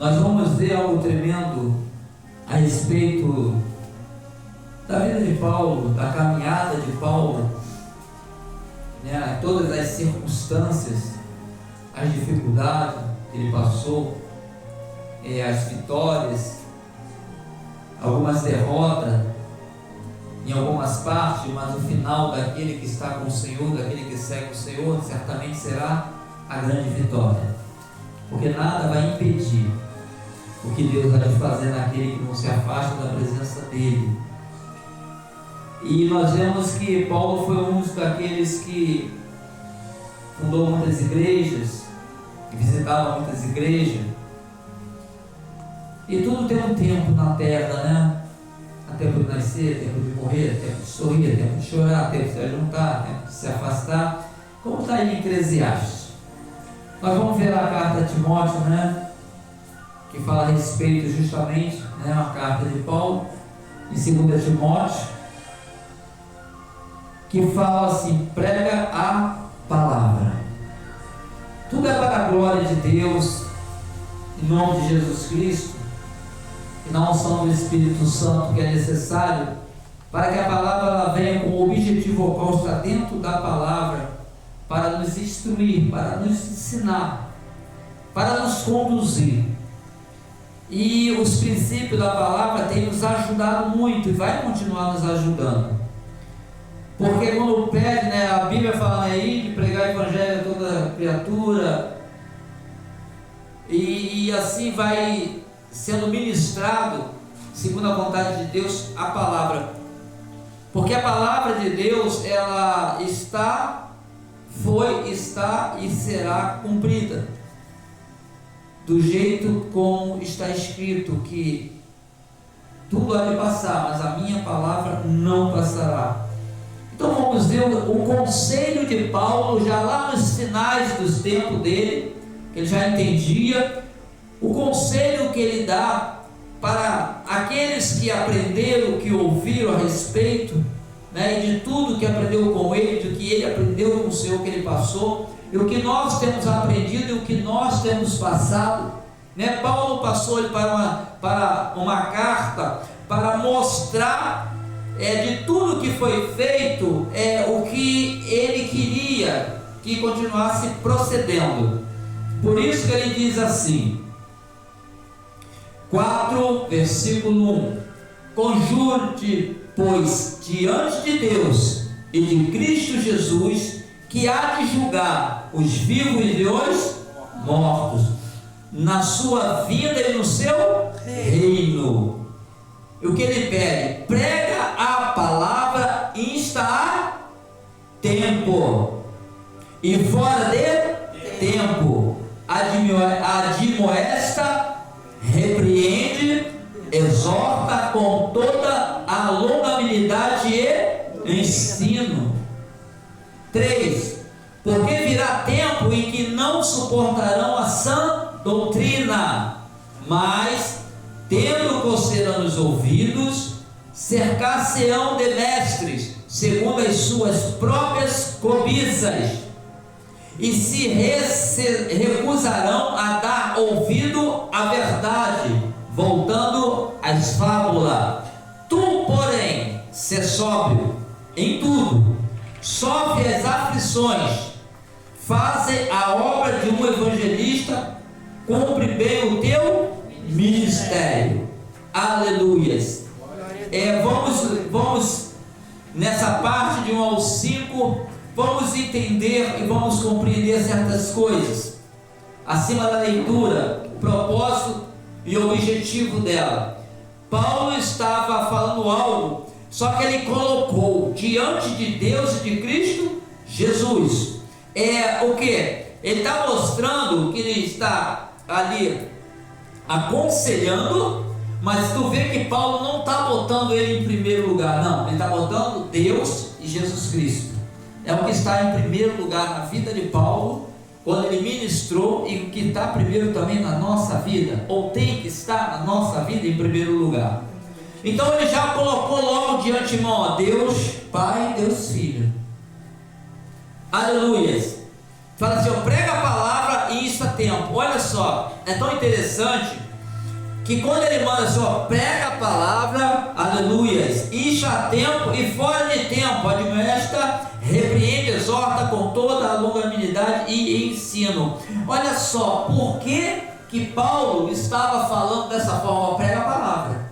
nós vamos ver algo tremendo a respeito da vida de Paulo, da caminhada de Paulo, né? Todas as circunstâncias, as dificuldades que ele passou, as vitórias, algumas derrotas em algumas partes, mas o final daquele que está com o Senhor, daquele que segue o Senhor, certamente será a grande vitória, porque nada vai impedir o que Deus vai fazer naquele que não se afasta da presença dele. E nós vemos que Paulo foi um daqueles que fundou muitas igrejas, que visitava muitas igrejas, e tudo tem um tempo na terra, né? Há tempo de nascer, tempo de morrer, tempo de sorrir, tempo de chorar, tempo de se juntar, tempo de se afastar, como está aí em Eclesiastes. Nós vamos ver a carta a Timóteo, né? Que fala a respeito justamente, né? Uma carta de Paulo, em 2 Timóteo, que fala assim: prega a palavra. Tudo é para a glória de Deus, em nome de Jesus Cristo, e na unção do Espírito Santo, que é necessário para que a palavra ela venha com o objetivo qual está dentro da palavra, para nos instruir, para nos ensinar, para nos conduzir. E os princípios da palavra têm nos ajudado muito e vai continuar nos ajudando. Porque quando pede, né, a Bíblia fala aí de pregar o evangelho a toda criatura, e assim vai sendo ministrado, segundo a vontade de Deus, a palavra. Porque a palavra de Deus, ela foi, está e será cumprida, do jeito como está escrito, que tudo há de passar, mas a minha palavra não passará. Então vamos ver o conselho de Paulo, já lá nos finais dos tempos dele, que ele já entendia, o conselho que ele dá para aqueles que aprenderam, que ouviram a respeito, né, e de tudo que aprendeu com ele, do que ele aprendeu com o Senhor, que ele passou, e o que nós temos aprendido e o que nós temos passado, né? Paulo passou ele para uma carta para mostrar de tudo que foi feito, o que ele queria que continuasse procedendo. Por isso que ele diz assim, 4, versículo 1: conjuro-te, pois, diante de Deus e de Cristo Jesus, que há de julgar os vivos e os mortos, na sua vida e no seu reino. E o que ele pede? Prega a palavra, insta a tempo e fora de tempo, admoesta, repreende, exorta com toda a longanimidade e ensino. 3: porque virá tempo em que não suportarão a sã doutrina, mas, tendo coceira nos ouvidos, cercar-se-ão de mestres, segundo as suas próprias cobiças, e se recusarão a dar ouvido à verdade, voltando às fábulas. Tu, porém, sê sóbrio em tudo, sofre as aflições, faze a obra de um evangelista, cumpre bem o teu ministério. Aleluias. Vamos nessa parte de 1 ao 5, vamos entender e vamos compreender certas coisas acima da leitura, o propósito e o objetivo dela. Paulo estava falando algo, só que ele colocou diante de Deus e de Cristo Jesus. O que? Ele está mostrando que ele está ali aconselhando, mas tu vê que Paulo não está botando ele em primeiro lugar, não, ele está botando Deus e Jesus Cristo. É o que está em primeiro lugar na vida de Paulo, quando ele ministrou, e o que está primeiro também na nossa vida, ou tem que estar na nossa vida em primeiro lugar. Então ele já colocou logo de antemão, Deus Pai, Deus Filho. Aleluias. Fala assim, prega a palavra e insta tempo. Olha só, é tão interessante que quando ele manda assim, ó, prega a palavra, aleluias, isto a tempo e fora de tempo, admoesta, repreende, exorta com toda a longanimidade e ensino. Olha só, por que Paulo estava falando dessa forma? Prega a palavra,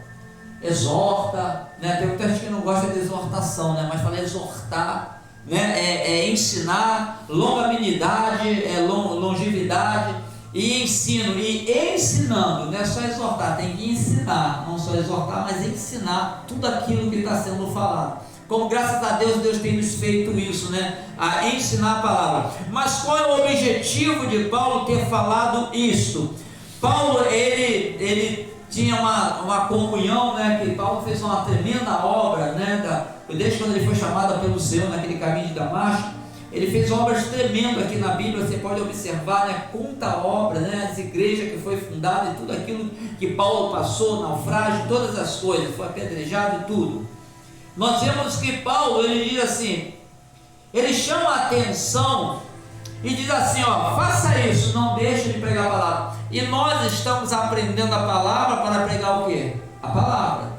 exorta, né? Tem muita gente que não gosta de exortação, né? Mas fala exortar, né? É ensinar, longanimidade, longevidade e ensino. E ensinando, não é só exortar, tem que ensinar, não só exortar, mas ensinar tudo aquilo que está sendo falado. Como graças a Deus, Deus tem nos feito isso, né? A ensinar a palavra. Mas qual é o objetivo de Paulo ter falado isso? Paulo, ele tinha uma comunhão, né? Que Paulo fez uma tremenda obra, né? Desde quando ele foi chamado pelo Senhor naquele caminho de Damasco, ele fez obras tremendas aqui na Bíblia. Você pode observar, né? Quanta obra, né? As igrejas que foi fundada e tudo aquilo que Paulo passou, naufrágio, todas as coisas, foi apedrejado e tudo. Nós vemos que Paulo, ele diz assim, ele chama a atenção e diz assim, ó, faça isso, não deixe de pregar a palavra. E nós estamos aprendendo a palavra para pregar o quê? A palavra.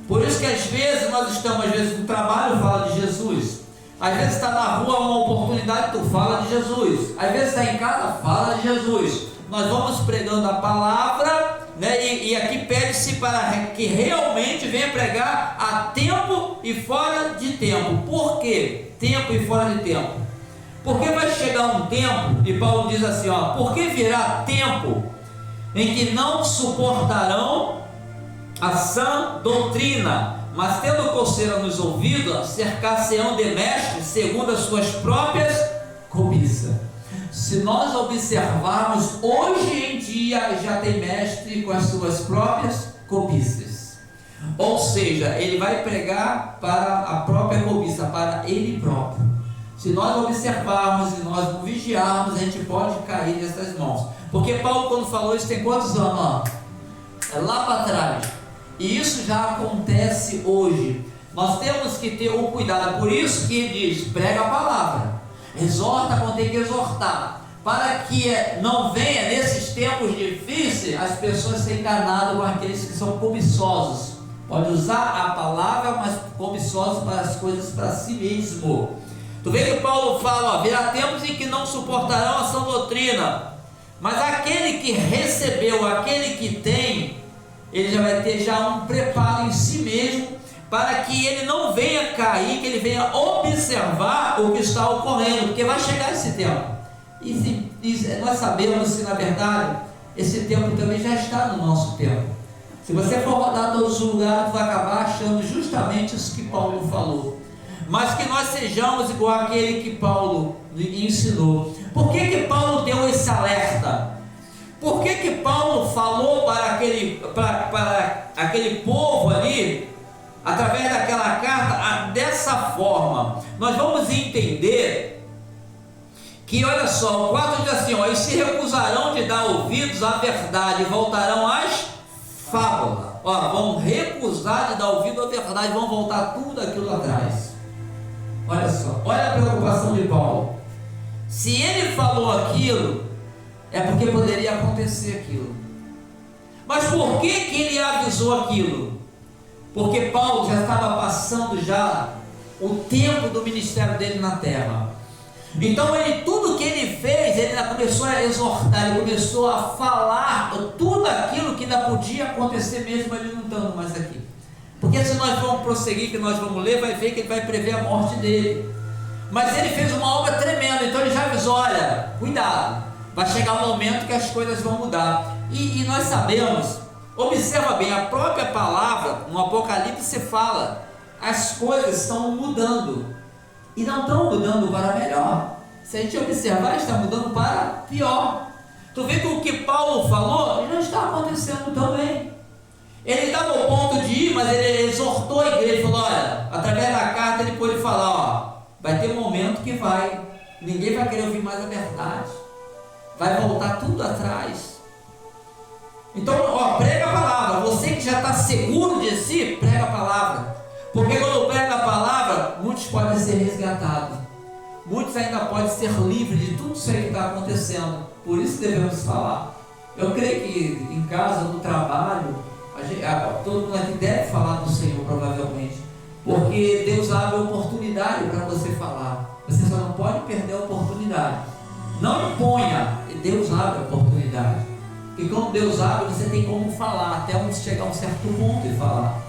Por isso que às vezes nós estamos, no trabalho, fala de Jesus. Às vezes está na rua uma oportunidade, tu fala de Jesus. Às vezes está em casa, fala de Jesus. Nós vamos pregando a palavra, né? E aqui pede-se para que realmente venha pregar a tempo e fora de tempo. Por quê? Tempo e fora de tempo. Porque vai chegar um tempo, e Paulo diz assim, ó, porque virá tempo em que não suportarão a sã doutrina, mas tendo coceira nos ouvidos, cercar-se-ão de mestres segundo as suas próprias cobiças. Se nós observarmos, hoje em dia já tem mestre com as suas próprias cobiças. Ou seja, ele vai pregar para a própria cobiça, para ele próprio. Se nós observarmos e nós não vigiarmos, a gente pode cair nessas mãos. Porque Paulo, quando falou isso, tem quantos anos? Ó? É lá para trás. E isso já acontece hoje. Nós temos que ter um cuidado. Por isso que ele diz, prega a palavra, exorta quando tem que exortar, para que não venha nesses tempos difíceis as pessoas serem enganadas com aqueles que são cobiçosos. Pode usar a palavra, mas cobiçosos para as coisas para si mesmo. Tu vê que Paulo fala, ó, virá tempos em que não suportarão a sã doutrina, mas aquele que recebeu, aquele que tem, ele já vai ter já um preparo em si mesmo, para que ele não venha cair, que ele venha observar o que está ocorrendo, porque vai chegar esse tempo. E nós sabemos que, na verdade, esse tempo também já está no nosso tempo. Se você for rodar todos os lugares, vai acabar achando justamente isso que Paulo falou. Mas que nós sejamos igual àquele que Paulo ensinou. Por que Paulo deu esse alerta? Por que Paulo falou para aquele povo ali, através daquela carta, dessa forma? Nós vamos entender que, olha só, o 4 diz assim, ó, e se recusarão de dar ouvidos à verdade e voltarão às fábulas. Ó, vão recusar de dar ouvido à verdade, vão voltar tudo aquilo atrás. Olha só, olha a preocupação de Paulo. Se ele falou aquilo, é porque poderia acontecer aquilo. Mas por que ele avisou aquilo? Porque Paulo já estava passando já o tempo do ministério dele na terra. Então tudo que ele fez, ele começou a exortar, ele começou a falar tudo aquilo que ainda podia acontecer mesmo ele não estando mais aqui. Porque se nós vamos prosseguir, que nós vamos ler, vai ver que ele vai prever a morte dele. Mas ele fez uma obra tremenda, então ele já avisou, olha, cuidado, vai chegar um momento que as coisas vão mudar. E nós sabemos, observa bem, a própria palavra, no Apocalipse fala, as coisas estão mudando, e não estão mudando para melhor. Se a gente observar, está mudando para pior. Tu vê que o que Paulo falou, já está acontecendo também. Ele estava ao ponto de ir, mas ele exortou a igreja, falou, olha, através da carta ele pôde falar, ó, vai ter um momento que ninguém vai querer ouvir mais a verdade, vai voltar tudo atrás. Então, ó, prega a palavra, você que já está seguro de si, prega a palavra, porque quando prega a palavra, muitos podem ser resgatados, muitos ainda podem ser livres de tudo isso aí que está acontecendo, por isso devemos falar. Eu creio que em casa, no trabalho, todo mundo aqui deve falar do Senhor, provavelmente, porque Deus abre oportunidade para você falar. Você só não pode perder a oportunidade. Não imponha, Deus abre a oportunidade. Porque quando Deus abre, você tem como falar, até onde chegar a um certo ponto e falar.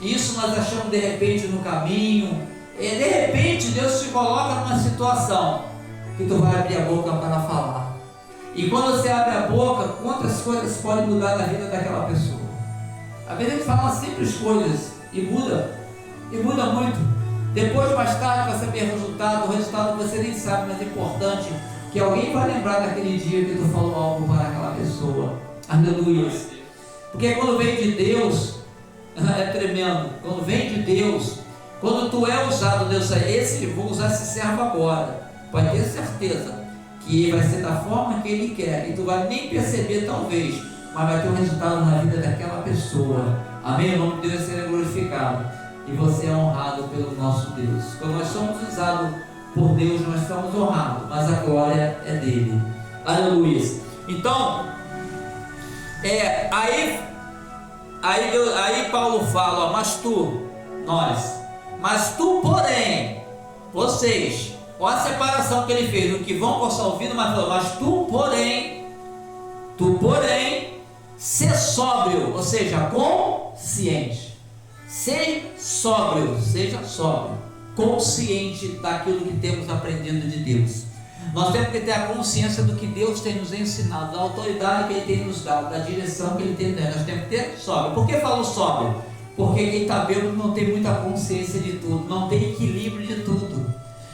Isso nós achamos de repente no caminho. E de repente Deus te coloca numa situação que tu vai abrir a boca para falar. E quando você abre a boca, quantas coisas podem mudar na vida daquela pessoa? Às vezes a gente fala simples coisas e muda muito. Depois, mais tarde, você vê o resultado você nem sabe, mas é importante que alguém vai lembrar daquele dia que tu falou algo para aquela pessoa. Aleluia. Porque quando vem de Deus, é tremendo. Quando vem de Deus, quando tu é usado, Deus vou usar esse servo agora. Pode ter certeza que vai ser da forma que Ele quer. E tu vai nem perceber talvez, mas vai ter um resultado na vida daquela pessoa. Amém? O nome de Deus será glorificado. E você é honrado pelo nosso Deus. Quando nós somos usados por Deus, nós estamos honrados, mas a glória é dele. Aleluia. Então, aí Paulo fala, mas tu, porém, vocês, olha a separação que ele fez, o que vão coçar o ouvido, mas tu, porém, ser sóbrio, ou seja, consciente. Seja sóbrio, consciente daquilo que temos aprendido de Deus. Nós temos que ter a consciência do que Deus tem nos ensinado, da autoridade que Ele tem nos dado, da direção que Ele tem dado. Nós temos que ter sóbrio. Por que falo sóbrio? Porque quem está bêbado não tem muita consciência de tudo, não tem equilíbrio de tudo.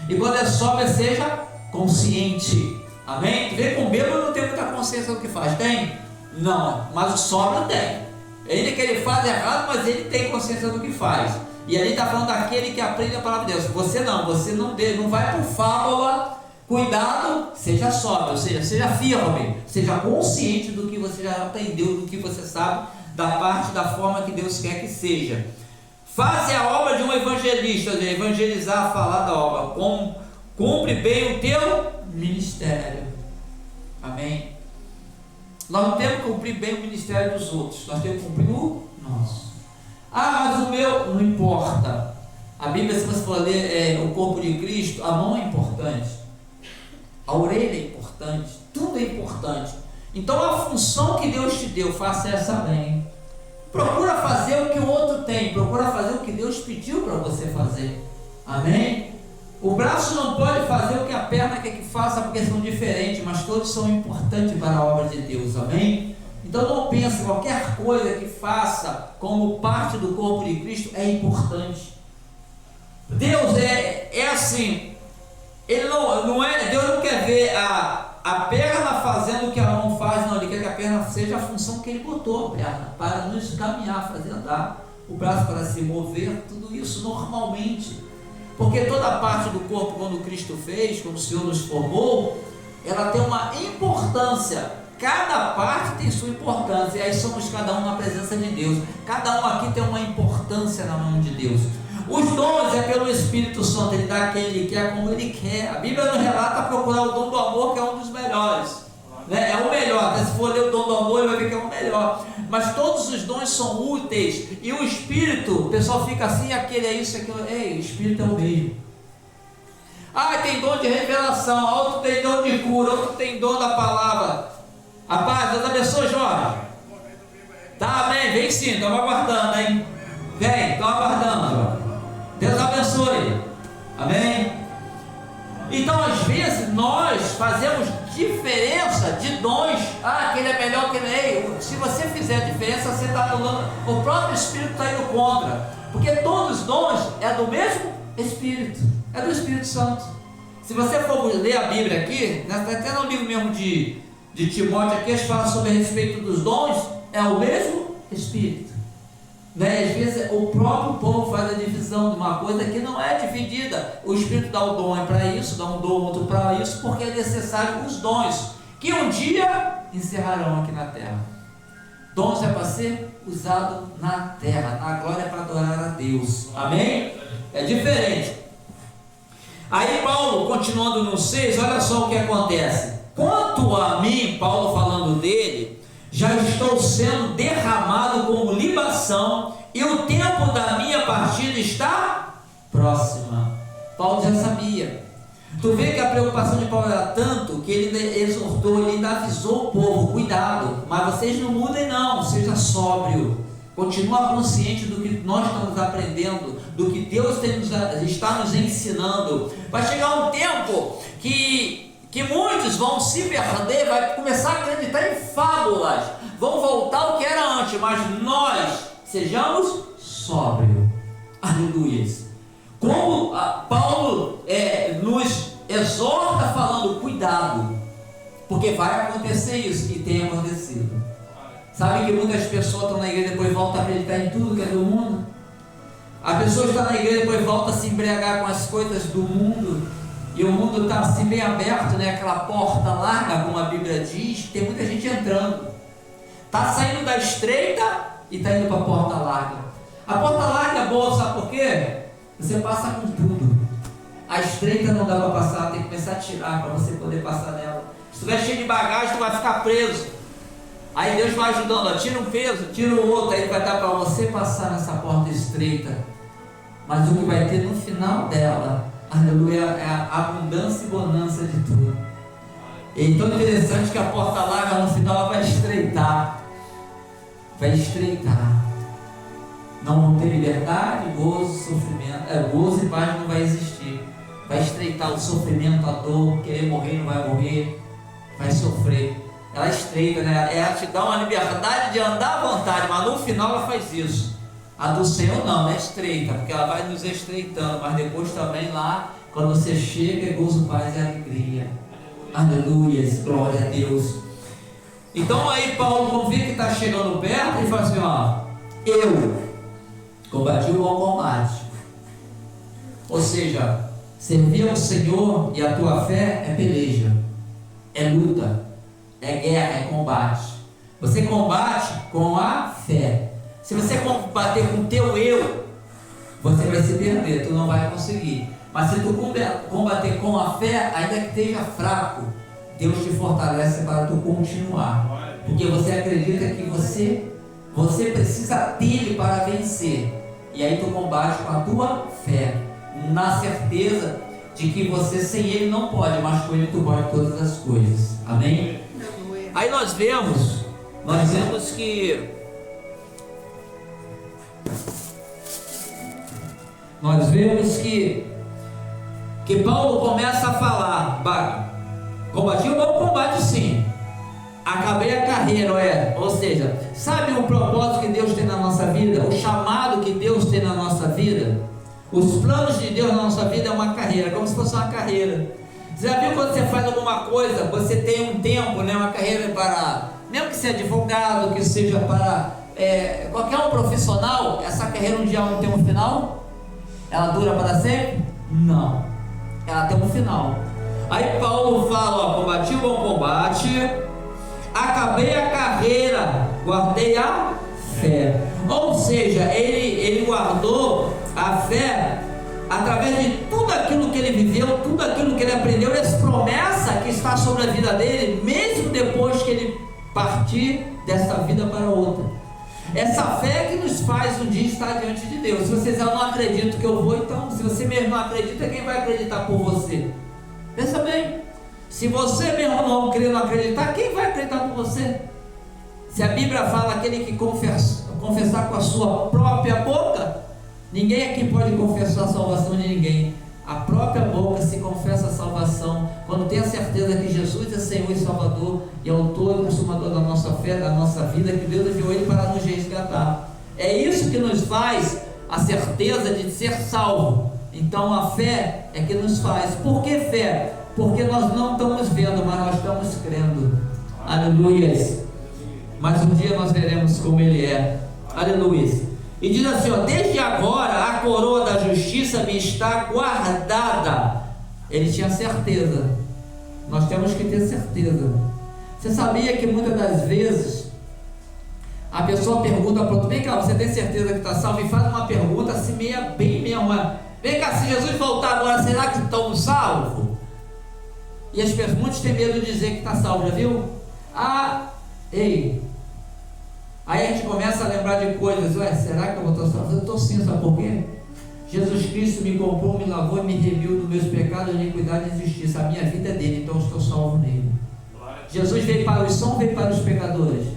E quando é sóbrio, seja consciente. Amém? Tu vê com bêbado não tem muita consciência do que faz, tem? Não, mas o sóbrio tem. Ainda que ele faz errado, mas ele tem consciência do que faz. E ali está falando daquele que aprende a palavra de Deus. Você não vai por fábula. Cuidado, seja sóbrio, ou seja, seja firme, seja consciente do que você já aprendeu, do que você sabe, da parte, da forma que Deus quer que seja. Faze a obra de um evangelista, ou seja, evangelizar, falar da obra. Cumpre bem o teu ministério. Amém? Nós não temos que cumprir bem o ministério dos outros, nós temos que cumprir o nosso. Mas o meu não importa. A Bíblia, se você for ler o corpo de Cristo, a mão é importante, a orelha é importante, tudo é importante. Então a função que Deus te deu, faça essa bem. Procura fazer o que o outro tem, procura fazer o que Deus pediu para você fazer. Amém? O braço não pode fazer o que a perna quer que faça, porque são diferentes, mas todos são importantes para a obra de Deus. Amém? Então não pense, qualquer coisa que faça como parte do corpo de Cristo é importante. Deus é assim. Ele Deus não quer ver a perna fazendo o que a mão faz, não. Ele quer que a perna seja a função que Ele botou a perna, para nos caminhar, fazer andar, o braço para se mover, tudo isso normalmente. Porque toda parte do corpo, quando Cristo fez, quando o Senhor nos formou, ela tem uma importância. Cada parte tem sua importância. E aí somos cada um na presença de Deus. Cada um aqui tem uma importância na mão de Deus. Os dons é pelo Espírito Santo. Ele dá a quem Ele quer, como Ele quer. A Bíblia nos relata procurar o dom do amor, que é um dos melhores, né? É o melhor. Até se for ler o dom do amor, ele vai ver que é o melhor. Mas todos os dons são úteis. E o Espírito, o pessoal fica assim, aquele é isso, aquilo. Ei, o Espírito é o mesmo. Tem dom de revelação, outro tem dom de cura, outro tem dom da palavra. Rapaz, Deus abençoe, Jorge. Tá, amém? Vem sim, estamos aguardando, hein? Vem, estamos aguardando, Jorge. Deus abençoe. Amém? Então, às vezes, nós fazemos diferença de dons. Aquele é melhor que ele. Se você fizer a diferença, você está anulando. O próprio Espírito está indo contra. Porque todos os dons é do mesmo Espírito. É do Espírito Santo. Se você for ler a Bíblia aqui, até no livro mesmo de Timóteo aqui, a gente fala sobre a respeito dos dons, é o mesmo Espírito. Né? Às vezes o próprio povo faz a divisão de uma coisa que não é dividida. O Espírito dá o dom para isso, dá um dom outro para isso, porque é necessário os dons que um dia encerrarão aqui na terra. Dons é para ser usado na terra, na glória, para adorar a Deus. Amém? É diferente. Aí Paulo, continuando no 6, olha só o que acontece. Quanto a mim, Paulo falando dele, já estou sendo derramado como libação, e o tempo da minha partida está próxima. Paulo já sabia. Tu vê que a preocupação de Paulo era tanto que ele exortou, ele ainda avisou o povo: cuidado, mas vocês não mudem não, seja sóbrio, continua consciente do que nós estamos aprendendo, do que Deus está nos ensinando. Vai chegar um tempo que muitos vão se perder, vai começar a acreditar em fábulas, vão voltar ao que era antes, mas nós sejamos sóbrios. Aleluia. Como Paulo nos exorta falando: cuidado, porque vai acontecer isso, e tem acontecido. Sabe que muitas pessoas estão na igreja e depois voltam a acreditar em tudo que é do mundo? A pessoa está na igreja e depois volta a se embriagar com as coisas do mundo, e o mundo está assim bem aberto, né? Aquela porta larga, como a Bíblia diz, tem muita gente entrando, está saindo da estreita e está indo para a porta larga. A porta larga é boa, sabe por quê? Você passa com tudo. A estreita não dá para passar, tem que começar a tirar para você poder passar nela. Se estiver cheio de bagagem, tu vai ficar preso. Aí Deus vai ajudando, ó, tira um peso, tira o outro, aí vai dar para você passar nessa porta estreita. Mas o que vai ter no final dela, aleluia, é a abundância e bonança de tudo. E tão interessante que a porta larga no final ela vai estreitar. Vai estreitar. Não vão ter liberdade, gozo, sofrimento, gozo e paz não vai existir. Vai estreitar o sofrimento, a dor, querer morrer não vai morrer, vai sofrer. Ela estreita, né? Ela te dá uma liberdade de andar à vontade, mas no final ela faz isso. A do Senhor não, é estreita, porque ela vai nos estreitando, mas depois também lá, quando você chega, é gozo, paz e alegria. Aleluia, glória a Deus. Então aí Paulo, quando vê que está chegando perto, ele fala assim: ó, eu combati o bom combate. Ou seja, servir ao Senhor e a tua fé é peleja, é luta, é guerra, é combate. Você combate com a fé. Se você combater com o teu eu, você vai se perder, tu não vai conseguir. Mas se tu combater com a fé, ainda que esteja fraco, Deus te fortalece para tu continuar, porque você acredita que você precisa dele para vencer. E aí tu combate com a tua fé, na certeza de que você sem ele não pode, mas com ele tu pode todas as coisas. Amém? Aí nós vemos que Paulo começa a falar: combati o bom combate, sim, acabei a carreira, ou seja, sabe o propósito que Deus tem na nossa vida, o chamado que Deus tem na nossa vida, os planos de Deus na nossa vida é uma carreira, como se fosse uma carreira. Você já viu quando você faz alguma coisa, você tem um tempo, né, uma carreira para, mesmo que seja advogado, que seja para qualquer um profissional, essa carreira um dia não tem um final? Ela dura para sempre? Não, ela tem um final. Aí Paulo fala: ó, combati o bom combate, acabei a carreira, guardei a fé. Ou seja, ele guardou a fé através de tudo aquilo que ele viveu, tudo aquilo que ele aprendeu, essa promessa que está sobre a vida dele, mesmo depois que ele partir dessa vida para outra. Essa fé que nos faz um dia estar diante de Deus. Se vocês não acreditam que eu vou, então, se você mesmo não acredita, quem vai acreditar por você? Pensa bem, se você mesmo não crer, não acreditar, quem vai acreditar por você? Se a Bíblia fala aquele que confessar com a sua própria boca, ninguém aqui pode confessar a salvação de ninguém. A própria boca se confessa a salvação, quando tem a certeza que Jesus é Senhor e Salvador, e autor e consumador da nossa fé, da nossa vida, que Deus enviou Ele para nos resgatar. É isso que nos faz a certeza de ser salvo. Então a fé é que nos faz. Por que fé? Porque nós não estamos vendo, mas nós estamos crendo. Aleluia. Mas um dia nós veremos como Ele é. Aleluia. E diz assim, ó: desde agora a coroa da justiça me está guardada. Ele tinha certeza. Nós temos que ter certeza. Você sabia que muitas das vezes a pessoa pergunta para outro: vem cá, você tem certeza que está salvo? E faz uma pergunta assim, bem mesmo: vem cá, se Jesus voltar agora, será que estamos salvos? E as pessoas, muitos têm medo de dizer que está salvo, já viu? Ei, bocado de coisas. Ué, será que eu vou estar salvo? Eu estou sim, sabe por quê? Jesus Cristo me comprou, me lavou e me remiu dos meus pecados, iniquidade e injustiça. A minha vida é dele, então eu estou salvo nele. Jesus veio para os sãos, veio para os pecadores.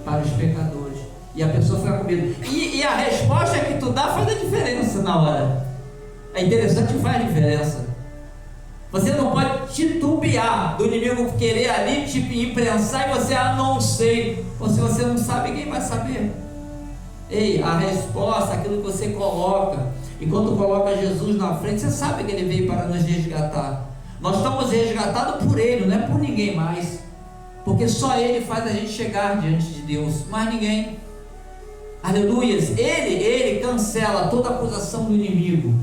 Para os pecadores. E a pessoa fica com medo. E a resposta que tu dá faz a diferença na hora. É interessante que faz a diferença. Você não pode titubear do inimigo querer ali te imprensar e você, não sei. Ou se você não sabe, quem vai saber? Ei, a resposta, aquilo que você coloca. E quando coloca Jesus na frente, você sabe que ele veio para nos resgatar. Nós estamos resgatados por ele, não é por ninguém mais. Porque só ele faz a gente chegar diante de Deus, mais ninguém. Aleluias. Ele cancela toda acusação do inimigo.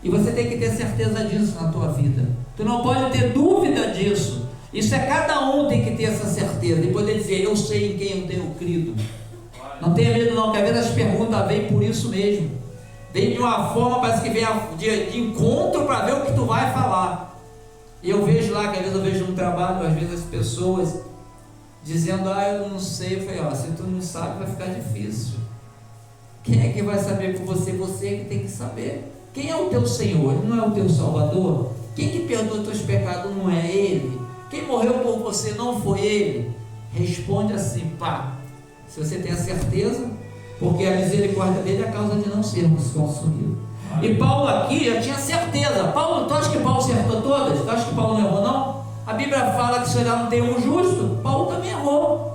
E você tem que ter certeza disso na tua vida. Tu não pode ter dúvida disso. Isso é cada um tem que ter essa certeza e poder dizer, eu sei em quem eu tenho crido. Não tenha medo não, que às vezes as perguntas vêm por isso mesmo. Vem de uma forma, parece que vem de encontro para ver o que tu vai falar. E eu vejo lá, que às vezes eu vejo no trabalho, às vezes as pessoas dizendo, eu não sei. Eu falei, se tu não sabe vai ficar difícil. Quem é que vai saber por você? Você é que tem que saber. Quem é o teu Senhor? Ele não é o teu Salvador? Quem que perdoa os teus pecados não é Ele? Quem morreu por você não foi Ele? Responde assim, se você tem a certeza, porque a misericórdia dele é a causa de não sermos consumidos. E Paulo aqui já tinha certeza. Paulo, tu acha que Paulo acertou todas? Tu acha que Paulo não errou não? A Bíblia fala que se olhar não tem um justo. Paulo também errou.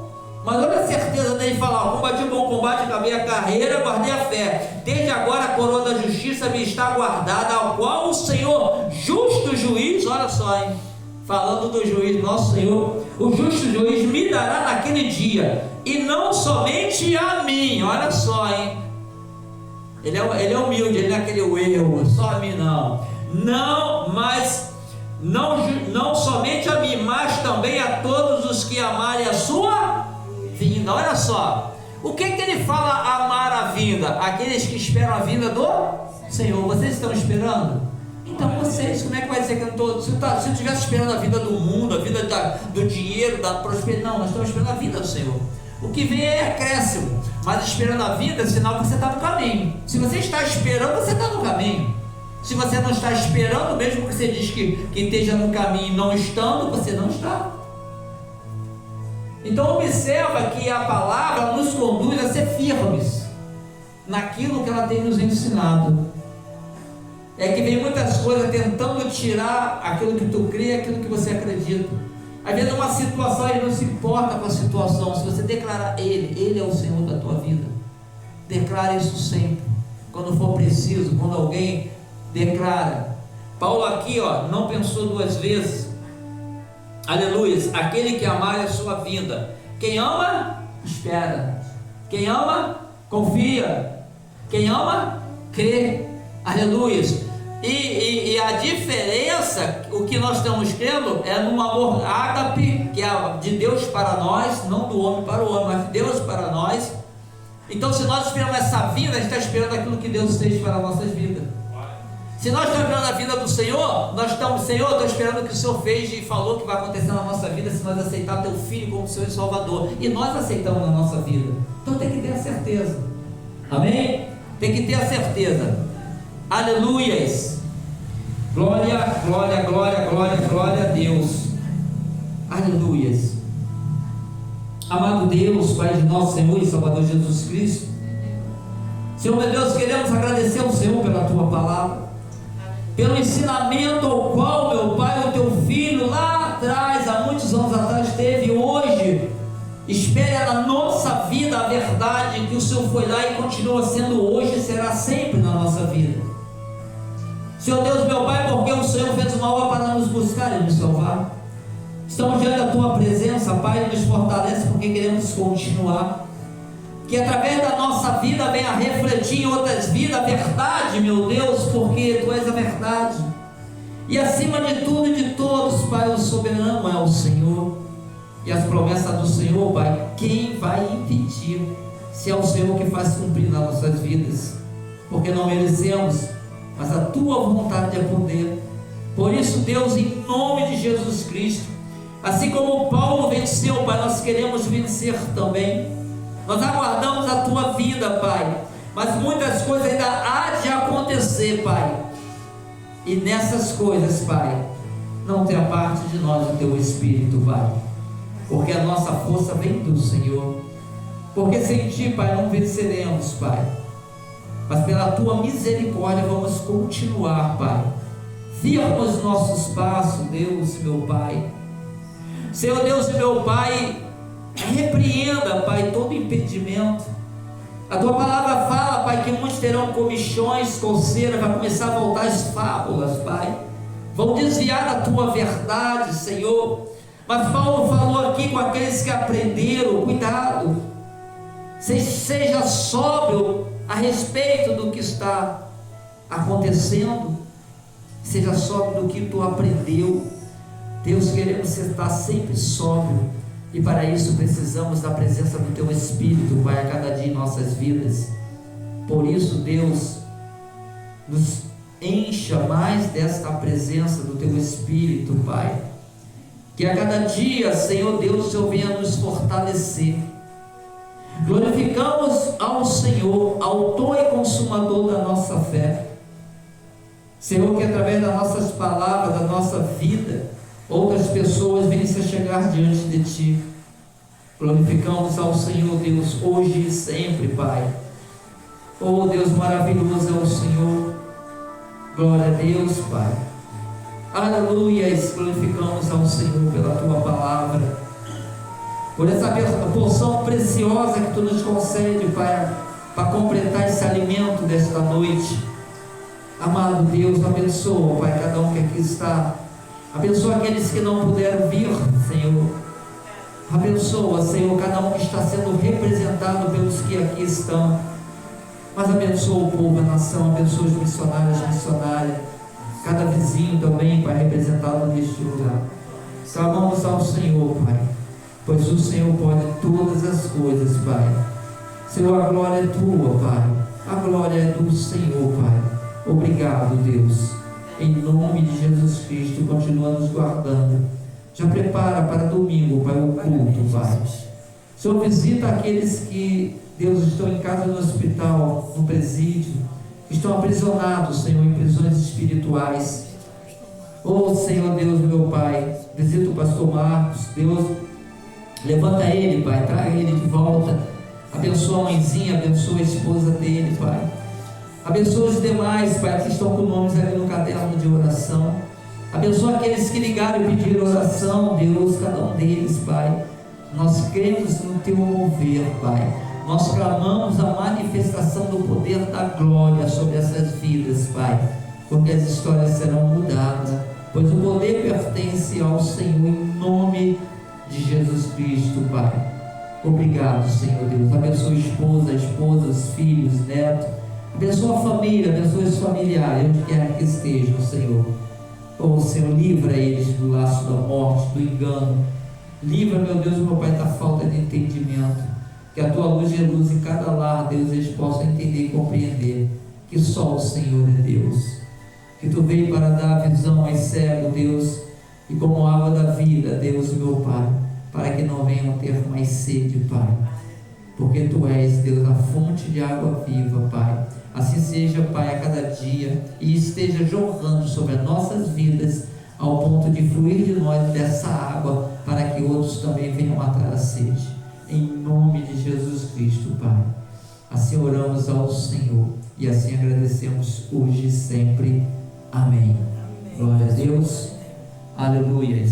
Mas olha a certeza dele falar, combati o bom combate, acabei a carreira, guardei a fé. Desde agora a coroa da justiça me está guardada, ao qual o Senhor, justo juiz, olha só, falando do juiz, nosso Senhor, o justo juiz me dará naquele dia, e não somente a mim, olha só, ele é humilde, ele não é aquele eu, só a mim não, mas não somente a mim, mas também a todos os que amarem a sua vinda. Olha só, o que ele fala amar a vinda? Aqueles que esperam a vinda do Senhor. Vocês estão esperando? Então vocês, como é que vai dizer que eu não estou? Se eu estivesse esperando a vida do mundo, a vida do dinheiro, da prosperidade, não, nós estamos esperando a vida do Senhor. O que vem é acréscimo, mas esperando a vida é sinal que você está no caminho. Se você está esperando, você está no caminho. Se você não está esperando, mesmo que você diz que esteja no caminho não estando, você não está. Então observa que a palavra nos conduz a ser firmes naquilo que ela tem nos ensinado. É que vem muitas coisas tentando tirar aquilo que tu crê, aquilo que você acredita. Às vezes uma situação, ele não se importa com a situação. Se você declarar Ele é o Senhor da tua vida, declara isso sempre, quando for preciso, quando alguém declara. Paulo aqui não pensou duas vezes. Aleluia, aquele que amar a sua vinda. Quem ama, espera. Quem ama, confia. Quem ama, crê. Aleluia. E a diferença, o que nós estamos crendo, é no amor ágape, que é de Deus para nós, não do homem para o homem, mas de Deus para nós. Então, se nós esperamos essa vinda, a gente está esperando aquilo que Deus fez para as nossas vidas. Se nós estamos esperando a vida do Senhor, Senhor, estou esperando o que o Senhor fez e falou que vai acontecer na nossa vida se nós aceitarmos teu Filho como Senhor e Salvador. E nós aceitamos na nossa vida. Então tem que ter a certeza. Amém? Tem que ter a certeza. Aleluias. Glória, glória, glória, glória, glória a Deus. Aleluias. Amado Deus, Pai de nosso Senhor e Salvador Jesus Cristo, Senhor meu Deus, queremos agradecer ao Senhor pela tua palavra, pelo ensinamento ao qual, meu Pai, o teu filho lá atrás, há muitos anos atrás, teve. Hoje espelha na nossa vida a verdade que o Senhor foi lá e continua sendo hoje e será sempre na nossa vida. Senhor Deus, meu Pai, porque o Senhor fez uma obra para nos buscar e nos salvar. Estamos diante da tua presença, Pai, nos fortalece porque queremos continuar. Que através da nossa vida venha refletir em outras vidas a verdade, meu Deus, porque tu és a verdade. E acima de tudo e de todos, Pai, o soberano é o Senhor. E as promessas do Senhor, Pai, quem vai impedir? Se é o Senhor que faz cumprir nas nossas vidas, porque não merecemos, mas a tua vontade é poder. Por isso, Deus, em nome de Jesus Cristo, assim como Paulo venceu, Pai, nós queremos vencer também. Nós aguardamos a tua vida, Pai, mas muitas coisas ainda há de acontecer, Pai, e nessas coisas, Pai, não tenha parte de nós o Teu Espírito, Pai, porque a nossa força vem do Senhor, porque sem Ti, Pai, não venceremos, Pai, mas pela Tua misericórdia vamos continuar, Pai, firma os nossos passos, Deus, meu Pai. Senhor Deus e meu Pai, repreenda, Pai, todo impedimento. A Tua palavra fala, Pai, que muitos terão comichões, coceiras, vai começar a voltar as fábulas, Pai, vão desviar da Tua verdade, Senhor. Mas Paulo falou aqui com aqueles que aprenderam, cuidado, seja sóbrio a respeito do que está acontecendo, seja sóbrio do que tu aprendeu. Deus, queremos estar sempre sóbrio, e para isso precisamos da presença do Teu Espírito, Pai, a cada dia em nossas vidas. Por isso, Deus, nos encha mais desta presença do Teu Espírito, Pai, que a cada dia, Senhor Deus, o Senhor venha nos fortalecer. Glorificamos ao Senhor, autor e consumador da nossa fé, Senhor, que através das nossas palavras, da nossa vida, outras pessoas venham se chegar diante de Ti. Glorificamos ao Senhor, Deus, hoje e sempre, Pai. Oh Deus, maravilhoso é o Senhor. Glória a Deus, Pai. Aleluia. Glorificamos ao Senhor pela Tua palavra, por essa porção preciosa que Tu nos concede, Pai, para completar esse alimento desta noite. Amado Deus, abençoa, Pai, cada um que aqui está. Abençoa aqueles que não puderam vir, Senhor. Abençoa, Senhor, cada um que está sendo representado pelos que aqui estão. Mas abençoa o povo, a nação, abençoa os missionários, as missionárias, cada vizinho também, Pai, representado neste lugar. Clamamos ao Senhor, Pai, pois o Senhor pode todas as coisas, Pai. Senhor, a glória é Tua, Pai. A glória é do Senhor, Pai. Obrigado, Deus. Em nome de Jesus Cristo, continua nos guardando. Já prepara para domingo, Pai, o culto, Pai. Senhor, visita aqueles que, Deus, estão em casa, no hospital, no presídio, estão aprisionados, Senhor, em prisões espirituais. Oh, Senhor Deus, meu Pai, visita o pastor Marcos, Deus, levanta ele, Pai, traga ele de volta. Abençoa a mãezinha, abençoa a esposa dele, Pai. Abençoa os demais, Pai, que estão com nomes ali no caderno de oração. Abençoa aqueles que ligaram e pediram oração, Deus, cada um deles, Pai. Nós cremos no Teu mover, Pai. Nós clamamos a manifestação do poder da glória sobre essas vidas, Pai, porque as histórias serão mudadas, pois o poder pertence ao Senhor, em nome de Jesus Cristo, Pai. Obrigado, Senhor Deus. Abençoa a esposa, os filhos, netos. Abençoa a família, abençoa os familiares, onde quer que estejam, Senhor. Oh, Senhor, livra eles do laço da morte, do engano. Livra, meu Deus, meu Pai, da falta de entendimento. Que a Tua luz reluz em cada lar, Deus, eles possam entender e compreender que só o Senhor é Deus. Que Tu veio para dar visão aos cegos, Deus, e como água da vida, Deus, meu Pai, para que não venham ter mais sede, Pai. Porque Tu és, Deus, a fonte de água viva, Pai. Assim seja, Pai, a cada dia, e esteja jorrando sobre as nossas vidas, ao ponto de fluir de nós dessa água, para que outros também venham matar a sede. Em nome de Jesus Cristo, Pai. Assim oramos ao Senhor, e assim agradecemos hoje e sempre. Amém. Glória a Deus. Aleluia.